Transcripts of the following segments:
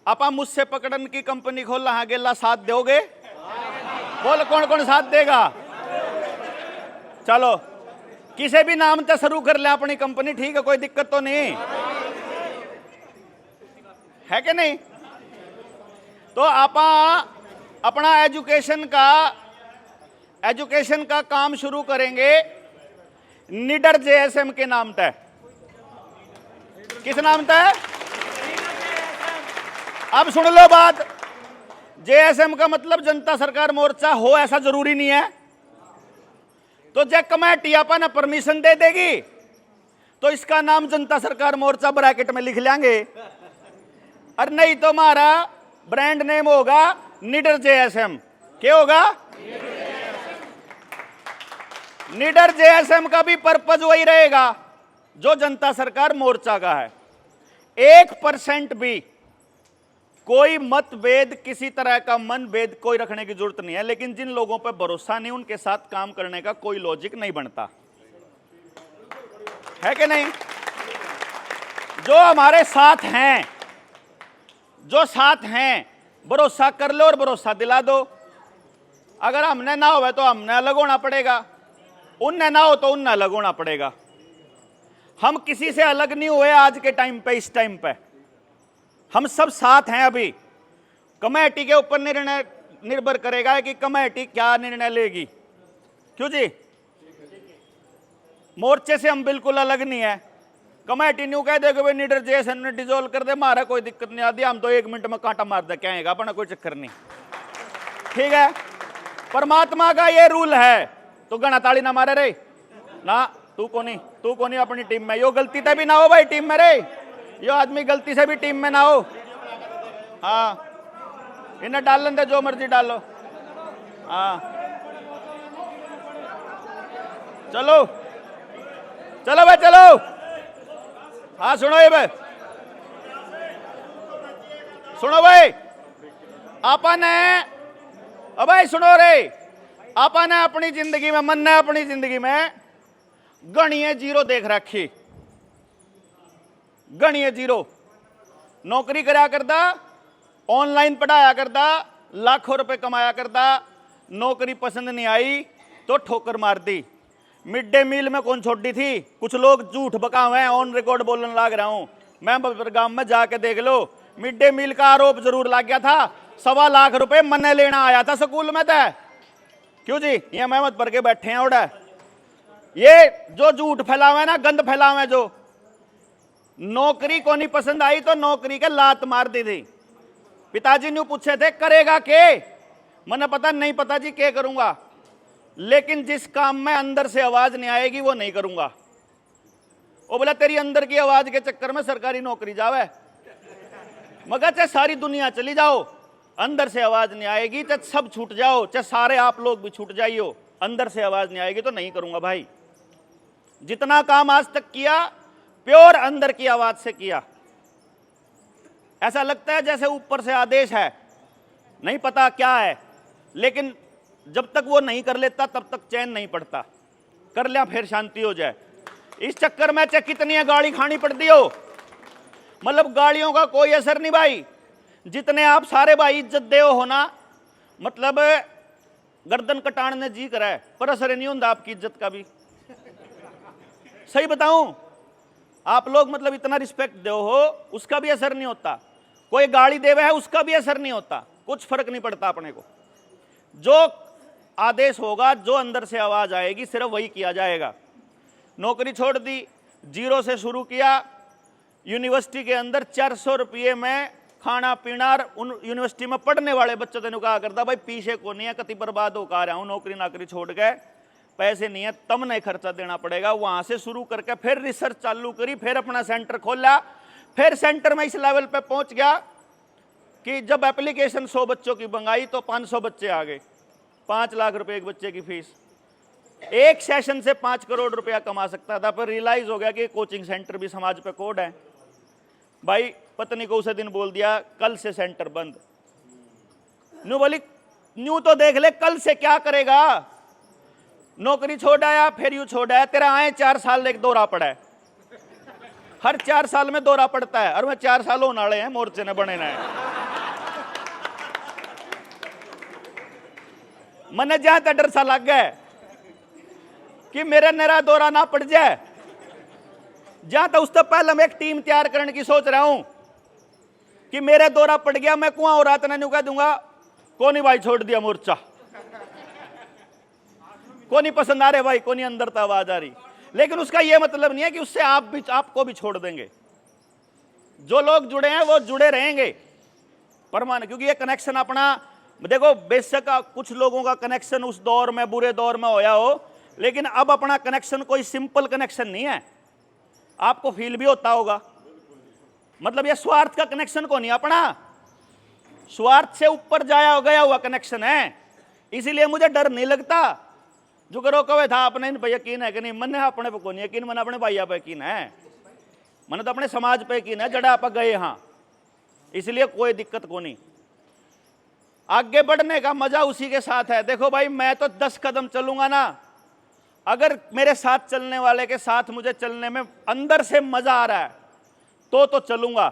आपा मुझसे पकड़न की कंपनी खोल रहा गेला, साथ दोगे? बोल कौन कौन साथ देगा? चलो किसी भी नाम से शुरू कर ले अपनी कंपनी, ठीक है, कोई दिक्कत तो नहीं है कि नहीं? तो आपा अपना एजुकेशन का काम शुरू करेंगे निडर जेएसएम के नाम पे। किस नाम पे? अब सुन लो बात, जेएसएम का मतलब जनता सरकार मोर्चा हो ऐसा जरूरी नहीं है। तो जब कमेटी अपन परमिशन दे देगी तो इसका नाम जनता सरकार मोर्चा ब्रैकेट में लिख लेंगे, और नहीं तो हमारा ब्रांड नेम होगा निडर जेएसएम। क्या होगा? निडर जेएसएम का भी पर्पज वही रहेगा जो जनता सरकार मोर्चा का है। 1% भी कोई मतभेद, किसी तरह का मनभेद कोई रखने की जरूरत नहीं है, लेकिन जिन लोगों पर भरोसा नहीं उनके साथ काम करने का कोई लॉजिक नहीं बनता है कि नहीं? जो हमारे साथ हैं, भरोसा कर लो और भरोसा दिला दो। अगर हमने ना हो तो हमने अलग होना पड़ेगा, उनने ना हो तो उनने अलग होना पड़ेगा। हम किसी से अलग नहीं हुए आज के टाइम पे, इस टाइम पे हम सब साथ हैं। अभी कमेटी के ऊपर निर्णय निर्भर करेगा कि कमेटी क्या निर्णय लेगी। क्यों जी? मोर्चे से हम बिल्कुल अलग नहीं है। कमेटी न्यू कह देगा भाई निडर जेएसएम ने डिसॉल्व कर दे, हमारा कोई दिक्कत नहीं आती, हम तो 1 मिनट में कांटा मार दे, क्या आएगा, अपना कोई चक्कर नहीं, ठीक है। परमात्मा का ये रूल है, तो गणा ताली ना मारे रे ना, तू को नहीं अपनी टीम में, यो गलती से भी ना हो भाई टीम में रे, यो आदमी गलती से भी टीम में ना हो। हाँ इन्हें डालन दे, जो मर्जी डालो। हाँ चलो चलो भाई चलो। हाँ सुनो ये भाई, सुनो भाई, अपन है, अब भाई सुनो रे, अपन है अपनी जिंदगी में, मन ने अपनी जिंदगी में गणिये जीरो देख रखी, गणिये जीरो। नौकरी कराया करता, ऑनलाइन पढ़ाया करता, लाखों रुपए कमाया करता, नौकरी पसंद नहीं आई तो ठोकर मार दी। मिड डे मील में कौन छोड़ दी थी? कुछ लोग झूठ बकावे हैं, ऑन रिकॉर्ड बोलने लग रहा हूं मैं, गांव में जाके देख लो। मिड डे मील का आरोप जरूर लग गया था, 1.25 लाख रुपए मन्ने लेना आया था स्कूल में था। क्यों जी? ये मेहमत पर के बैठे हैं उड़ा, ये जो झूठ फैलावे ना, गंद फैलावे, जो नौकरी को नहीं पसंद आई तो नौकरी के लात मार दी थी। पिताजी ने पूछे थे करेगा के, मैंने पता नहीं पता जी क्या करूंगा, लेकिन जिस काम में अंदर से आवाज नहीं आएगी वो नहीं करूंगा। वो बोला तेरी अंदर की आवाज के चक्कर में सरकारी नौकरी जावे, मगर चाहे सारी दुनिया चली जाओ, अंदर से आवाज नहीं आएगी, चाहे सब छूट जाओ, चाहे सारे आप लोग भी छूट जाइयो, अंदर से आवाज नहीं आएगी तो नहीं करूंगा भाई। जितना काम आज तक किया प्योर अंदर की आवाज से किया। ऐसा लगता है जैसे ऊपर से आदेश है, नहीं पता क्या है, लेकिन जब तक वो नहीं कर लेता तब तक चैन नहीं पड़ता, कर लिया फिर शांति हो जाए। इस चक्कर में चाहे कितनी गाली खानी पड़ती हो, मतलब गालियों का कोई असर नहीं भाई। जितने आप सारे भाई इज्जत दे हो ना, मतलब गर्दन कटाने जी करा है, पर असर नहीं होता आपकी इज्जत का भी। सही बताऊं, आप लोग मतलब इतना रिस्पेक्ट दो हो, उसका भी असर नहीं होता। कोई गाली देवे है उसका भी असर नहीं होता, कुछ फर्क नहीं पड़ता अपने को। जो आदेश होगा, जो अंदर से आवाज आएगी, सिर्फ वही किया जाएगा। नौकरी छोड़ दी, जीरो से शुरू किया। यूनिवर्सिटी के अंदर 400 रुपये में खाना पीना, उन यूनिवर्सिटी में पढ़ने वाले बच्चों ने कहा करता भाई पीछे को नहीं है, कति बर्बाद होकर रहा हूं, नौकरी नाकरी छोड़ गए, पैसे नहीं है, तब नहीं खर्चा देना पड़ेगा। वहां से शुरू करके फिर रिसर्च चालू करी, फिर अपना सेंटर खोला, फिर सेंटर में इस लेवल पे पहुंच गया कि जब एप्लीकेशन 100 बच्चों की मंगाई तो 500 बच्चे आ गए, 5 लाख रुपए एक बच्चे की फीस। एक सेशन से 5 करोड़ रुपया कमा सकता था, पर रियलाइज हो गया कि कोचिंग सेंटर भी समाज पे कोड है। भाई पत्नी को उसे दिन बोल दिया कल से सेंटर बंद। न्यू बोली न्यू तो देख ले कल से क्या करेगा, नौकरी छोड़ आया, फिर यूं छोड़ आया, तेरा आए 4 साल एक दौरा पड़ा है, हर 4 साल में दौरा पड़ता है, और मैं 4 साल होने वाले हैं मोर्चे ने बने ना है। मने जहां तक डर सा लग गया कि मेरा नरा दौरा ना पड़ जाए, जहां तक उससे पहले मैं एक टीम तैयार करने की सोच रहा हूं कि मेरा दौरा पड़ गया, मैं कुआं और रात नहीं कह दूंगा कौन भाई छोड़ दिया मोर्चा, कौन पसंद आ रहे भाई, कौन अंदर तो आवाज आ रही। लेकिन उसका यह मतलब नहीं है कि उससे आपको भी छोड़ देंगे। जो लोग जुड़े हैं वो जुड़े रहेंगे परमानेंट, क्योंकि ये कनेक्शन अपना, देखो बेशक कुछ लोगों का कनेक्शन उस दौर में बुरे दौर में होया हो, लेकिन अब अपना कनेक्शन कोई सिंपल कनेक्शन नहीं है, आपको फील भी होता होगा। मतलब ये स्वार्थ का कनेक्शन को नहीं, अपना स्वार्थ से ऊपर जाया गया हुआ कनेक्शन है। इसीलिए मुझे डर नहीं लगता। जो करो कवे था अपने इन पे यकीन है कि नहीं, मन है अपने पे कौन यकीन, मन अपने भाइया पे यकीन है, मन तो अपने समाज पे यकीन है, जड़ा आप गए यहां, इसलिए कोई दिक्कत को नहीं। आगे बढ़ने का मजा उसी के साथ है। देखो भाई मैं तो 10 कदम चलूंगा ना, अगर मेरे साथ चलने वाले के साथ मुझे चलने में अंदर से मजा आ रहा है तो चलूंगा।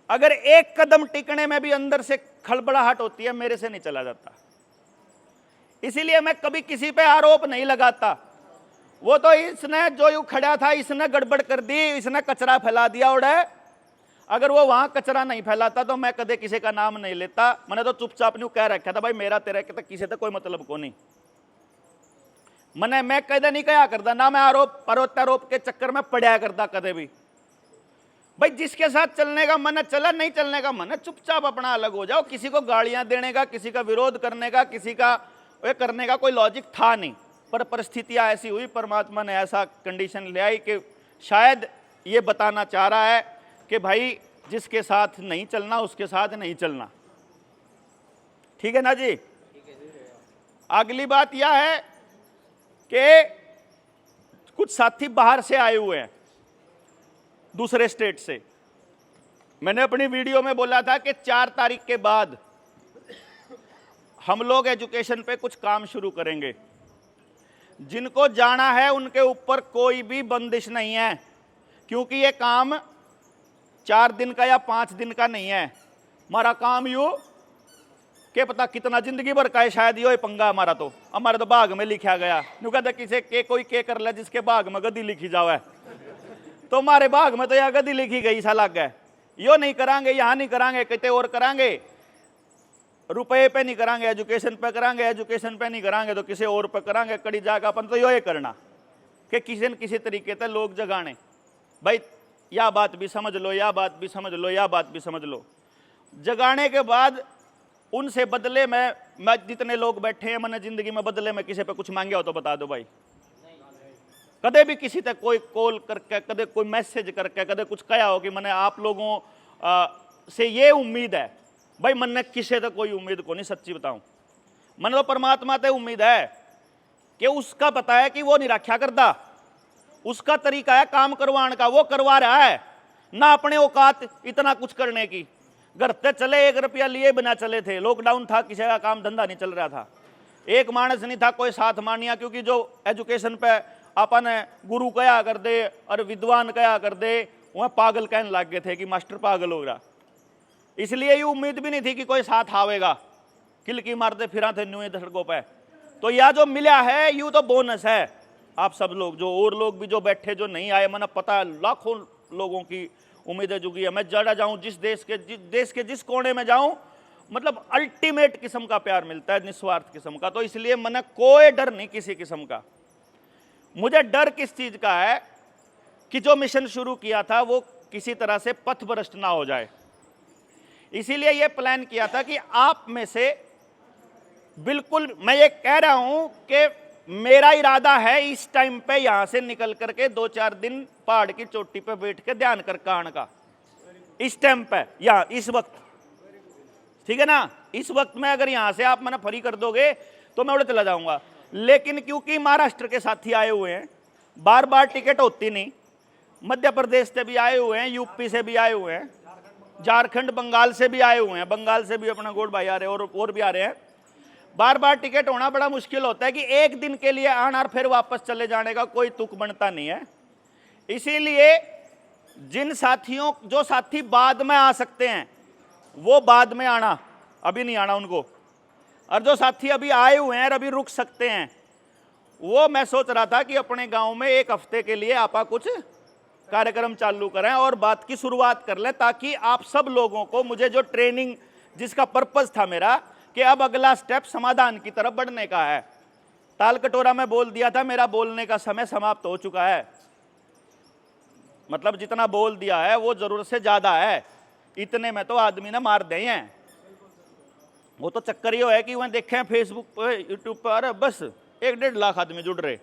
अगर एक कदम टिकने में भी अंदर से खड़बड़ाहट होती है, मेरे से नहीं चला जाता। इसीलिए मैं कभी किसी पे आरोप नहीं लगाता। वो तो इसने जो यूं खड़ा था, इसने गड़बड़ कर दी, इसने कचरा फैला दिया उड़े। अगर वो वहां कचरा नहीं फैलाता तो मैं कदे किसी का नाम नहीं लेता। मैंने तो चुपचाप न्यू कह रखा था भाई मेरा तेरा के किसी से कोई मतलब को नहीं। मैं कदे नहीं कहा करता, ना मैं आरोप प्रत्यारोप के चक्कर में पड़ा करता कदे भी। भाई जिसके साथ चलने का मन है चला, नहीं चलने का मन है चुपचाप अपना अलग हो जाओ। किसी को गालियां देने का, किसी का विरोध करने का, किसी का ये करने का कोई लॉजिक था नहीं, पर परिस्थितियां ऐसी हुई, परमात्मा ने ऐसा कंडीशन ले आई कि शायद ये बताना चाह रहा है कि भाई जिसके साथ नहीं चलना उसके साथ नहीं चलना। ठीक है ना जी। अगली बात यह है कि कुछ साथी बाहर से आए हुए हैं, दूसरे स्टेट से। मैंने अपनी वीडियो में बोला था कि 4 तारीख के बाद हम लोग एजुकेशन पे कुछ काम शुरू करेंगे। जिनको जाना है उनके ऊपर कोई भी बंदिश नहीं है, क्योंकि ये काम 4 दिन का या 5 दिन का नहीं है। हमारा काम यूं के पता कितना जिंदगी भर का है, शायद यो पंगा हमारा तो भाग में लिखा गया। न्यू कहते किसी के कोई के कर ले जिसके भाग में गद्दी लिखी जावे, तो हमारे भाग में तो यह गद्दी लिखी गई सा लग गया। यो नहीं करांगे, यहां नहीं करांगे, कहते और करांगे, रुपए पे नहीं करांगे, एजुकेशन पे करांगे, एजुकेशन पे नहीं करांगे तो किसी और पे करांगे। कड़ी जाकर अपन तो यो करना कि किसी न किसी तरीके से लोग जगाने। भाई यह बात भी समझ लो, यह बात भी समझ लो, यह बात भी समझ लो। जगाने के बाद उनसे बदले में जितने लोग बैठे हैं, मैंने जिंदगी में बदले में किसी पे कुछ मांगे हो तो बता दो भाई। कदे भी किसी तक कोई कॉल करके, कदे कोई मैसेज करके, कदे कुछ कहा हो कि मैंने आप लोगों से ये उम्मीद है, भाई मन ने किसी तक कोई उम्मीद को नहीं, सच्ची बताऊं। मन तो परमात्मा से उम्मीद है कि उसका पता है कि वो नहीं रखा करता, उसका तरीका है काम करवाने का, वो करवा रहा है ना अपने औकात इतना कुछ करने की। घर से चले 1 रुपया लिए बिना चले थे, लॉकडाउन था, किसी का काम धंधा नहीं चल रहा था, एक मानस नहीं था कोई साथ मानिया, क्योंकि जो एजुकेशन पे अपन गुरु कया कर दे और विद्वान कया कर दे, वह पागल कहने लग गए थे कि मास्टर पागल हो रहा। इसलिए ये उम्मीद भी नहीं थी कि कोई साथ आवेगा, किलकी मारते फिरा थे न्यू सड़कों पे। तो यह जो मिला है यूं तो बोनस है। आप सब लोग जो और लोग भी जो बैठे जो नहीं आए, मैंने पता है लाखों लोगों की उम्मीदें जुगी है। मैं जड़ा जाऊं जिस देश के जिस कोने में जाऊं, मतलब अल्टीमेट किस्म का प्यार मिलता है, निस्वार्थ किस्म का। तो इसलिए मैंने कोई डर नहीं किसी किस्म का। मुझे डर किस चीज का है कि जो मिशन शुरू किया था वो किसी तरह से पथभ्रष्ट ना हो जाए। इसीलिए यह प्लान किया था कि आप में से बिल्कुल, मैं ये कह रहा हूं कि मेरा इरादा है इस टाइम पे यहां से निकल करके 2-4 दिन पहाड़ की चोटी पे बैठ के ध्यान करके आने का, इस टाइम पे, यहां इस वक्त, ठीक है ना। इस वक्त में अगर यहां से आप मैंने फ्री कर दोगे तो मैं उड़े चला जाऊंगा। लेकिन क्योंकि महाराष्ट्र के साथी आए हुए हैं, बार बार टिकट होती नहीं, मध्य प्रदेश से भी आए हुए हैं, यूपी से भी आए हुए हैं, झारखंड बंगाल से भी आए हुए हैं, बंगाल से भी अपना गोड भाई आ रहे हैं और भी आ रहे हैं। बार बार टिकट होना बड़ा मुश्किल होता है कि एक दिन के लिए आना और फिर वापस चले जाने का कोई तुक बनता नहीं है। इसीलिए जिन साथियों, जो साथी बाद में आ सकते हैं वो बाद में आना, अभी नहीं आना उनको। और जो साथी अभी आए हुए हैं और अभी रुक सकते हैं, वो मैं सोच रहा था कि अपने गांव में एक हफ्ते के लिए आपा कुछ कार्यक्रम चालू करें और बात की शुरुआत कर लें, ताकि आप सब लोगों को, मुझे जो ट्रेनिंग जिसका पर्पस था मेरा कि अब अगला स्टेप समाधान की तरफ बढ़ने का है। ताल कटोरा में बोल दिया था, मेरा बोलने का समय समाप्त हो चुका है। मतलब जितना बोल दिया है वो जरूरत से ज्यादा है, इतने में तो आदमी ने मार दे हैं। वो तो चक्कर ये है कि वह देखें फेसबुक पर, यूट्यूब पर, बस 1-1.5 लाख आदमी जुड़ रहे,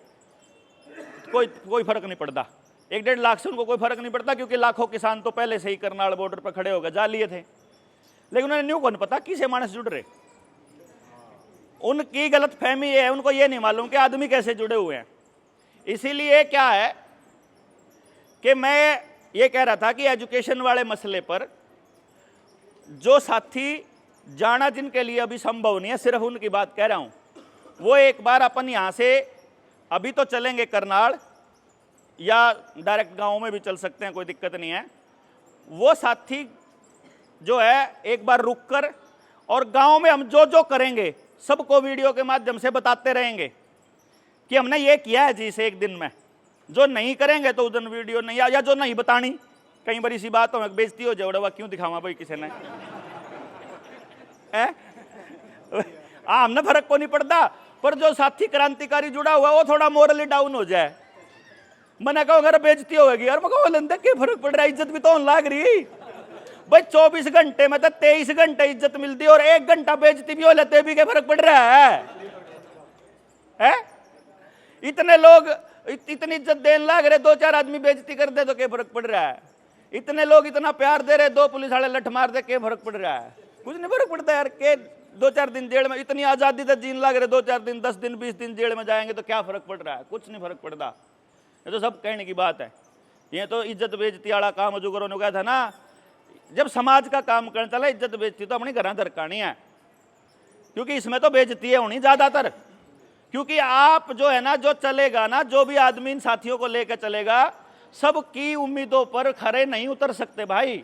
कोई फर्क नहीं पड़ता। 1-1.5 लाख से उनको कोई फर्क नहीं पड़ता, क्योंकि लाखों किसान तो पहले से ही करनाल बॉर्डर पर खड़े होकर जा लिए थे। लेकिन उन्हें न्यू कौन पता किसे मानस जुड़ रहे। उनकी गलत फहमी है, उनको ये नहीं मालूम कि आदमी कैसे जुड़े हुए हैं। इसीलिए क्या है कि मैं ये कह रहा था कि एजुकेशन वाले मसले पर जो साथी जाना जिनके लिए अभी संभव नहीं है, सिर्फ उनकी बात कह रहा हूं, वो एक बार अपन यहां से अभी तो चलेंगे करनाल, या डायरेक्ट गांव में भी चल सकते हैं, कोई दिक्कत नहीं है। वो साथी जो है एक बार रुक कर, और गांव में हम जो जो करेंगे सबको वीडियो के माध्यम से बताते रहेंगे कि हमने ये किया है जी इसे एक दिन में। जो नहीं करेंगे तो उस दिन वीडियो नहीं, या जो नहीं बतानी, कई बार इसी बातों में बेइज्जती हो जाए, क्यों दिखावा भाई किसी ने हमने फर्क को नहीं पड़ता, पर जो साथी क्रांतिकारी जुड़ा हुआ वो थोड़ा मोरली डाउन हो जाए, मैंने कहा अगर बेइज्जती होगी, और मैं कहूँ क्या फर्क पड़ रहा है, इज्जत भी तो लाग रही भाई। 24 घंटे में तो 23 घंटे इज्जत मिलती है, और 1 घंटा बेइज्जती भी हो लेते भी क्या फर्क पड़ रहा है? इतने लोग इतनी इज्जत देने लाग रहे, 2-4 आदमी बेइज्जती कर दे तो क्या फर्क पड़ रहा है? इतने लोग इतना प्यार दे रहे, 2 पुलिस वाले लठ मार दे, क्या फर्क पड़ रहा है? कुछ नहीं फर्क पड़ता यार। के 2-4 दिन जेल में, इतनी आजादी से जीने लग रहे, 2-4 दिन, 10 दिन, 20 दिन जेल में जाएंगे तो क्या फर्क पड़ रहा है? कुछ नहीं फर्क पड़ता। ये तो सब कहने की बात है। ये तो इज्जत बेइज्जती वाला काम अजूगरों ने कहा था ना, जब समाज का काम करने चला, इज्जत बेइज्जती तो अपनी घर दरकानी है, क्योंकि इसमें तो बेइज्जती है होनी ज्यादातर। क्योंकि आप जो है ना, जो चलेगा ना, जो भी आदमी इन साथियों को लेकर चलेगा, सबकी उम्मीदों पर खरे नहीं उतर सकते भाई।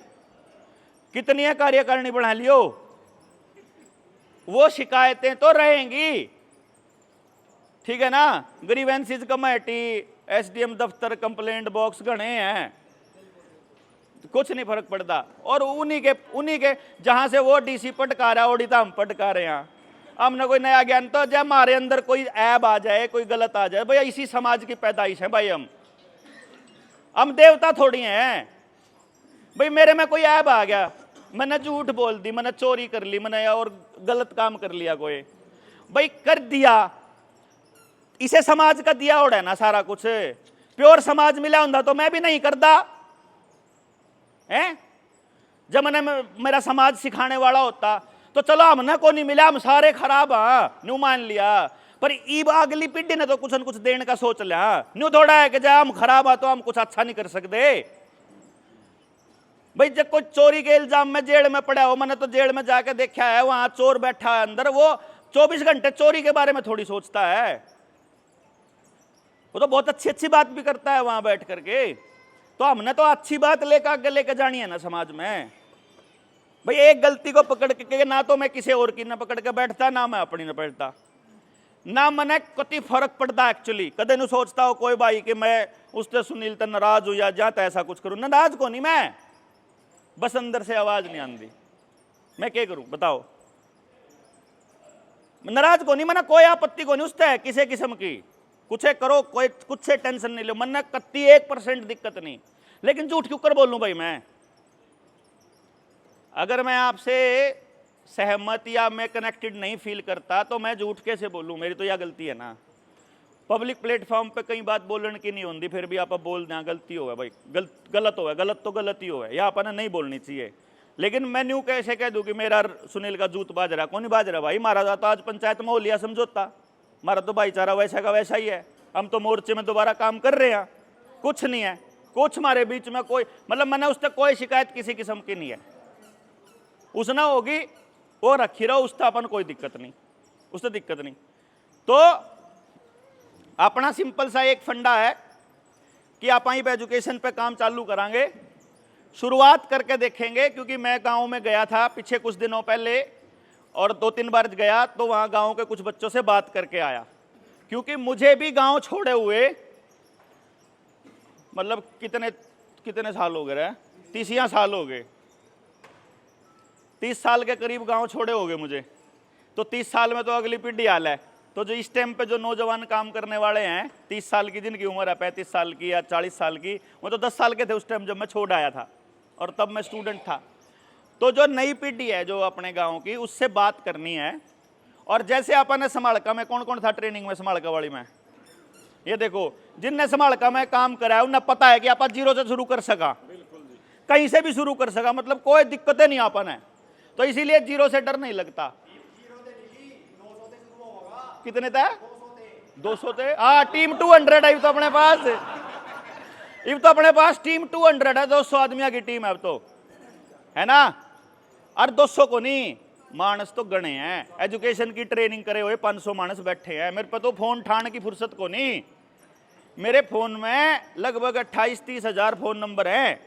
कितनी है कार्यकारिणी बढ़ा लियो, वो शिकायतें तो रहेंगी, ठीक है ना। ग्रीवेंसेस कमेटी, एसडीएम दफ्तर, कंप्लेंट बॉक्स घने हैं, कुछ नहीं फर्क पड़ता। और उन्हीं के जहां से वो डीसी पटका रहा है, ओडिता हम पटका रहे हैं। हमने कोई नया ज्ञान, तो जब हमारे अंदर कोई ऐब आ जाए, कोई गलत आ जाए, भैया इसी समाज की पैदाइश है भाई। हम देवता थोड़ी हैं भाई। मेरे में कोई ऐब आ गया, मैंने झूठ बोल दी, मैंने चोरी कर ली, मैंने और गलत काम कर लिया, कोई भाई कर दिया, इसे समाज का दिया उड़ा है ना सारा कुछ। प्योर समाज मिला होता तो मैं भी नहीं करता है। जब मैंने मेरा समाज सिखाने वाला होता तो चलो हमने को नहीं मिला, हम सारे खराब हाँ न्यू मान लिया, पर ईब अगली पीढ़ी ने तो कुछ न कुछ देने का सोच लिया। न्यू थोड़ा है कि जब हम खराब आ तो हम कुछ अच्छा नहीं कर सकते भाई। जब कोई चोरी के इल्जाम में जेल में पड़ा हो, मैंने तो जेल में जाके देखा है, वहां चोर बैठा है अंदर, वो 24 घंटे चोरी के बारे में थोड़ी सोचता है, वो तो बहुत अच्छी अच्छी बात भी करता है वहां बैठ करके। तो हमने तो अच्छी बात लेकर आगे लेकर जानी है ना समाज में भाई। एक गलती को पकड़ के ना तो मैं किसी और की ना पकड़ के बैठता, ना मैं अपनी ना बैठता, ना मैंने कति फर्क पड़ता एक्चुअली। कदे नहीं सोचता हो कोई भाई कि मैं उससे सुनील तो नाराज हो या जाता ऐसा कुछ करूं, नाराज को नहीं मैं, बस अंदर से आवाज नहीं आती, मैं क्या करूं बताओ। नाराज को नहीं, मैंने कोई आपत्ति को नहीं उससे किसी किस्म की, कुछ करो, कोई कुछ से टेंशन नहीं लो, मन कत्ती 1% दिक्कत नहीं। लेकिन झूठ क्यों कर बोलूं भाई मैं? अगर मैं आपसे सहमत या मैं कनेक्टेड नहीं फील करता तो मैं झूठ कैसे बोलूं? मेरी तो यह गलती है ना। पब्लिक प्लेटफॉर्म पे कई बात बोलने की नहीं होती, फिर भी आप बोल दें गलती हो है भाई, गलत हो है, गलत तो गलती हो है, या अपन नहीं बोलनी चाहिए। लेकिन मैं न्यू कैसे कह दूं कि मेरा सुनील का जूत बाज रहा? कौन नहीं बाज रहा भाई? मारा तो आज पंचायत में हो लिया समझौता, हमारा तो भाईचारा वैसा का वैसा ही है। हम तो मोर्चे में दोबारा काम कर रहे हैं, कुछ नहीं है, कुछ हमारे बीच में कोई मतलब मैंने उससे कोई शिकायत किसी किस्म की नहीं है। उसने होगी वो रखी रहो, उससे अपन कोई दिक्कत नहीं, उससे दिक्कत नहीं। तो अपना सिंपल सा एक फंडा है कि आप पे एजुकेशन पे काम चालू करांगे, शुरुआत करके देखेंगे। क्योंकि मैं गांव में गया था पीछे कुछ दिनों पहले, और 2-3 बार गया तो वहाँ गांव के कुछ बच्चों से बात करके आया, क्योंकि मुझे भी गांव छोड़े हुए मतलब कितने कितने साल हो गए, 30 साल हो गए, 30 साल के करीब गांव छोड़े हो गए मुझे। तो 30 साल में तो अगली पीढ़ी हाल है। तो जो इस टाइम पे जो नौजवान काम करने वाले हैं, 30 साल की जिनकी उम्र है 35 साल की या 40 साल की, वो तो 10 साल के थे उस टाइम जब मैं छोड़ आया था, और तब मैं स्टूडेंट था। तो जो नई पीढ़ी है जो अपने गांव की, उससे बात करनी है। और जैसे अपन ने समालका में, कौन कौन था ट्रेनिंग में समालका वाली में, ये देखो, जिनने समालका में काम करा है उन्हें पता है कि आप 0 से शुरू कर सका, कहीं से भी शुरू कर सका, मतलब कोई दिक्कतें नहीं अपन है। तो इसीलिए 0 से डर नहीं लगता। कितने था? 200 थे। हाँ, टीम 200 है तो अपने पास, अब तो अपने पास टीम 200 है, 200 आदमियों की टीम है अब तो, है ना। और 200 को नहीं, मानस तो गणे हैं, एजुकेशन की ट्रेनिंग करे हुए 500 मानस बैठे हैं। मेरे पे तो फोन ठान की फुर्सत को नहीं, मेरे फोन में लगभग 28-30 हजार फोन नंबर हैं।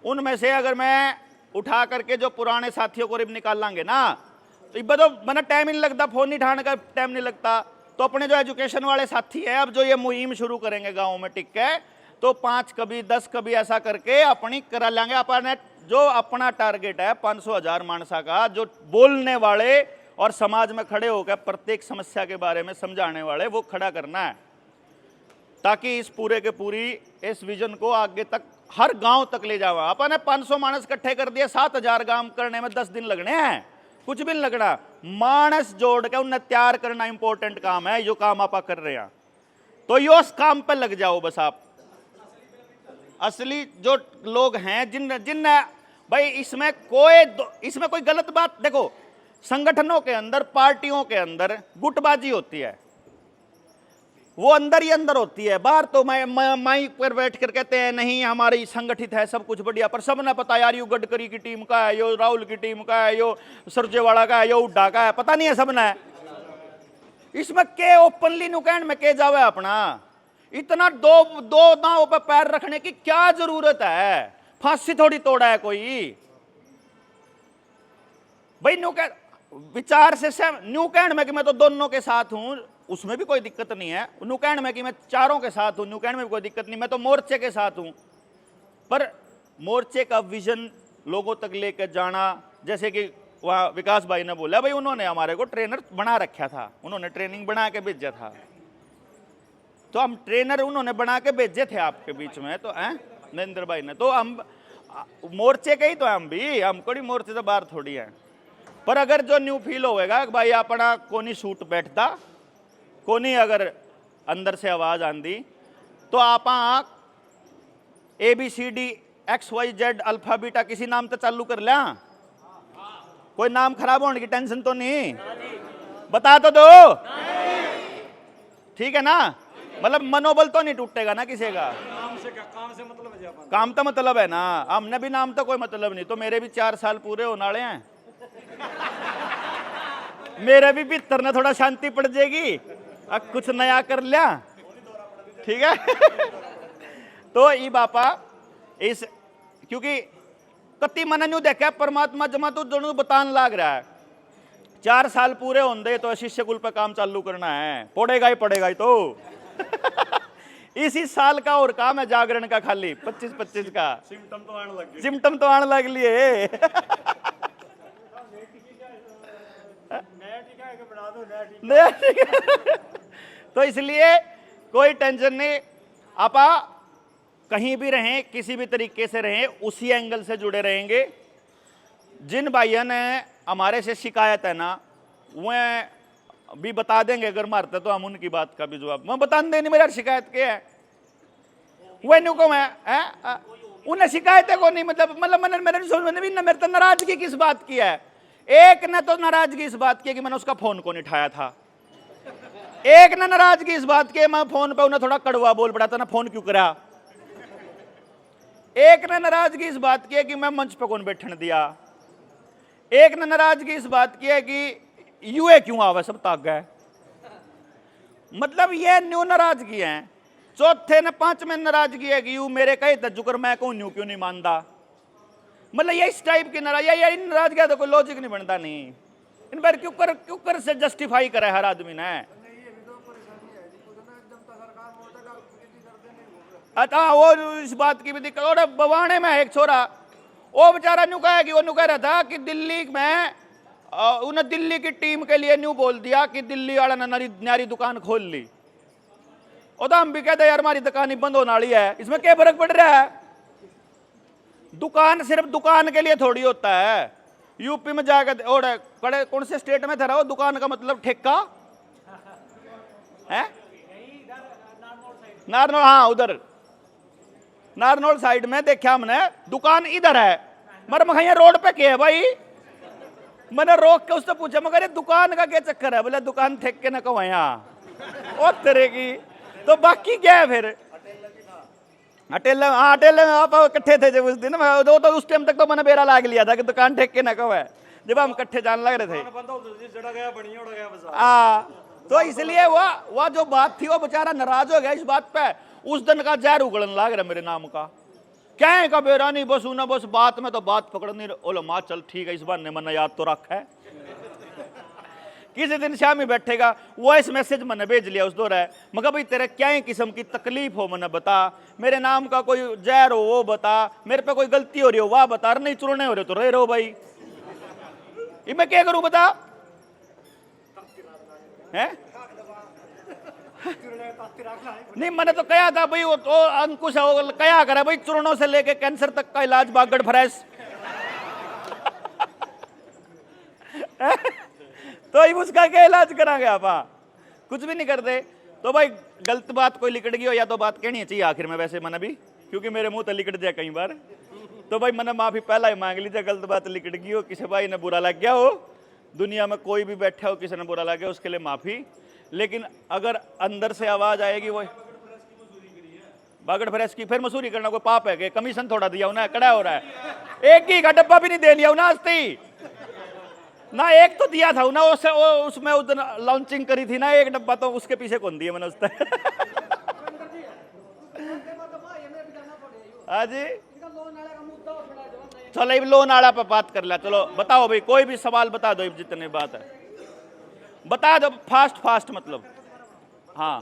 उनमें से अगर मैं उठा करके जो पुराने साथियों को निकाल लांगे ना, तो इब्बा तो मैंने टाइम ही नहीं लगता, फोन नहीं ठाने का टाइम नहीं लगता। तो अपने जो एजुकेशन वाले साथी हैं, अब जो ये मुहिम शुरू करेंगे गाँव में टिक के, तो 5 कभी 10 कभी ऐसा करके अपनी करा लेंगे। अपने जो अपना टारगेट है 500,000 मानसा का, जो बोलने वाले और समाज में खड़े होकर प्रत्येक समस्या के बारे में समझाने वाले, वो खड़ा करना है, ताकि इस पूरे के पूरी इस विजन को आगे तक हर गांव तक ले जावा। अपन ने 500 मानस इकट्ठे कर दिए, 7,000 काम करने में 10 दिन लगने हैं, कुछ भी नहीं लगना। मानस जोड़ के उन्हें तैयार करना इंपॉर्टेंट काम है, जो काम आप कर रहे हैं। तो यो उस काम पे लग जाओ बस आप। असली जो लोग हैं जिन भाई, इसमें कोई गलत बात, देखो संगठनों के अंदर, पार्टियों के अंदर गुटबाजी होती है, वो अंदर ही अंदर होती है। बाहर तो माइक पर बैठ कर कहते हैं नहीं हमारी संगठित है, सब कुछ बढ़िया, पर सब ने पता यार यो गडकरी की टीम का है, यो राहुल की टीम का है, यो सुरजेवाला का है, यो हुड्डा का है, पता नहीं है सब ने। इसमें के ओपनली नुकैंड में के जावे अपना, इतना दो नाव पर पैर रखने की क्या जरूरत है? फांसी थोड़ी तोड़ा है कोई भाई। विचार से न्यूकैंड में कि मैं तो दोनों के साथ हूं, उसमें भी कोई दिक्कत नहीं है। न्यूकैंड में कि मैं चारों के साथ हूं, न्यूकैंड में भी कोई दिक्कत नहीं, मैं तो मोर्चे के साथ हूं। पर मोर्चे का विजन लोगों तक लेकर जाना, जैसे कि वहाँ विकास भाई ने बोला, भाई उन्होंने हमारे को ट्रेनर बना रखा था, उन्होंने ट्रेनिंग बना के भेजा था, तो हम ट्रेनर उन्होंने बना के भेजे थे आपके बीच में, तो नरेंद्र भाई ने, तो हम मोर्चे के ही तो हम भी, हम कोई मोर्चे से बाहर थोड़ी है। पर अगर जो न्यू फील होएगा भाई अपना कोनी सूट बैठता, कोनी अगर अंदर से आवाज आंदी, तो आप ABCD XYZ अल्फा बीटा किसी नाम तो चालू कर लिया, कोई नाम खराब होने की टेंशन तो नहीं, बता तो दो, ठीक है ना। मतलब मनोबल तो नहीं टूटेगा ना किसी का। काम से मतलब है, काम तो मतलब है ना, हमने भी नाम तो कोई मतलब नहीं। तो मेरे भी 4 साल पूरे होने वाले हैं, मेरे भी भीतर ने थोड़ा शांति पड़ जाएगी, अब कुछ नया कर लिया, ठीक है। तो ये बापा इस, क्योंकि कति मन न्यू देखा परमात्मा जमा तो दोनों बतान लाग रहा है, 4 साल पूरे होंगे तो शिष्य कुल पे काम चालू करना है, पड़ेगा ही तो। इसी साल का और काम है जागरण का, खाली 25-25 का सिम्टम तो आने लग लिए। तो इसलिए कोई टेंशन नहीं, आपा कहीं भी रहें, किसी भी तरीके से रहें, उसी एंगल से जुड़े रहेंगे। जिन भाइयों ने हमारे से शिकायत है ना, वह भी बता देंगे, अगर मारते तो हम उनकी बात का भी जवाब मैं बता देंगे। मेरा शिकायत क्या है वह न्यू को मैं उन्हें शिकायत है को नहीं, मतलब मैंने मेरे तो नाराजगी किस बात की है। एक ने तो नाराजगी इस बात की कि मैंने उसका फोन को नहीं उठाया था, एक ने नाराजगी इस बात की मैं फोन पे उन्हें थोड़ा कड़वा बोल पड़ा था ना, फोन क्यों करा। एक ने नाराजगी इस बात की है कि मैं मंच पे कौन बैठने दिया, एक ने नाराजगी इस बात की है कि यूए क्यों आवे सब ताक गए। मतलब ये न्यू नाराजगी है। चौथे ने 5 में नाराजगी है कि यू मेरे कहे तजुकर मैं कहूं न्यू क्यों नहीं मानता। मतलब ये इस टाइप की नाराज, ये इन नाराजगी तो कोई लॉजिक नहीं बनता नहीं। इन पर क्यों कर से जस्टिफाई करे हर आदमी ने। अच्छा वो इस बात की भी दिक्कत। और बवाने में एक छोरा वो बेचारा न्यू कहा कि वो न्यू कह रहा था कि दिल्ली में उन्हें दिल्ली की टीम के लिए न्यू बोल दिया कि दिल्ली वाला ने नई दुकान खोल ली। और तो हम भी कहते यार हमारी दुकान ही बंद होने वाली है, इसमें क्या फर्क पड़ रहा है। दुकान सिर्फ दुकान के लिए थोड़ी होता है। यूपी में जाकर और कड़े कौन से स्टेट में था वो, दुकान का मतलब ठेका है नारनौल। हाँ उधर नारनौल साइड में देखा हमने दुकान इधर है, मगर मैं रोड पे क्या है भाई। मैंने रोक के उससे पूछा मगर ये दुकान का क्या चक्कर है। बोले दुकान ठेके न कहो यहाँ और तरह की। तो बाकी क्या है फिर अटेले। हाँ अटेले में आप इकट्ठे थे जब उस दिन वो तो उस टाइम तक तो मैंने बेरा लाग लिया था कि दुकान ठेके न कहो है, जब हम इकट्ठे जाने लग रहे थे। तो इसलिए वो जो बात थी वो बेचारा नाराज हो गया इस बात पे। उस दिन का जहर उगलन लाग रहा मेरे नाम का। क्या है का बेरा नहीं बस उन्हें बस बात में तो बात पकड़नी। ओलो माँ चल ठीक है इस बार ने मैंने याद तो रखा है। किसी दिन शाम ही बैठेगा वॉइस मैसेज मैंने भेज लिया उस दौर है, मगर भाई तेरे क्या ही किस्म की तकलीफ हो मैंने बता, मेरे नाम का कोई जहर हो वो बता, मेरे पे कोई गलती हो रही हो वाह बता, नहीं चुरने हो रहे तो रह रहो भाई। ये मैं क्या करूं बता है। नहीं मैंने तो कहा था भाई वो तो अंकुश कया करे भाई चूर्णों से लेके कैंसर तक का इलाज बागड़ फ्रेश। तो उसका क्या इलाज करांगे आप, कुछ भी नहीं करते। तो भाई गलत बात कोई लिकट गई हो या तो बात कहनी चाहिए आखिर में, वैसे मैंने भी क्योंकि मेरे मुंह तो लिकट जाए कई बार। तो भाई मैंने माफी पहला ही मांग लीजिए, गलत बात लिकट गई हो, किसी भाई ने बुरा लग गया हो, दुनिया में कोई भी बैठा हो किसी ने बुरा लग गया उसके लिए माफी। लेकिन अगर अंदर से आवाज आएगी वो बागड़ फ्रेश की फिर मसूरी करना कोई पाप है कि कमीशन थोड़ा दिया उन्हें कड़ा हो रहा है। एक ही का डब्बा भी नहीं दे लिया उन्हें आज ना, एक तो दिया था ना उसमें उस दिन लॉन्चिंग करी थी ना, एक डब्बा तो उसके पीछे कौन दिया मैंने उससे। हाँ जी चलो लोन आड़ा पे बात कर लिया। चलो बताओ भाई कोई भी सवाल बता दो जितने बात है बता दो फास्ट फास्ट मतलब। हाँ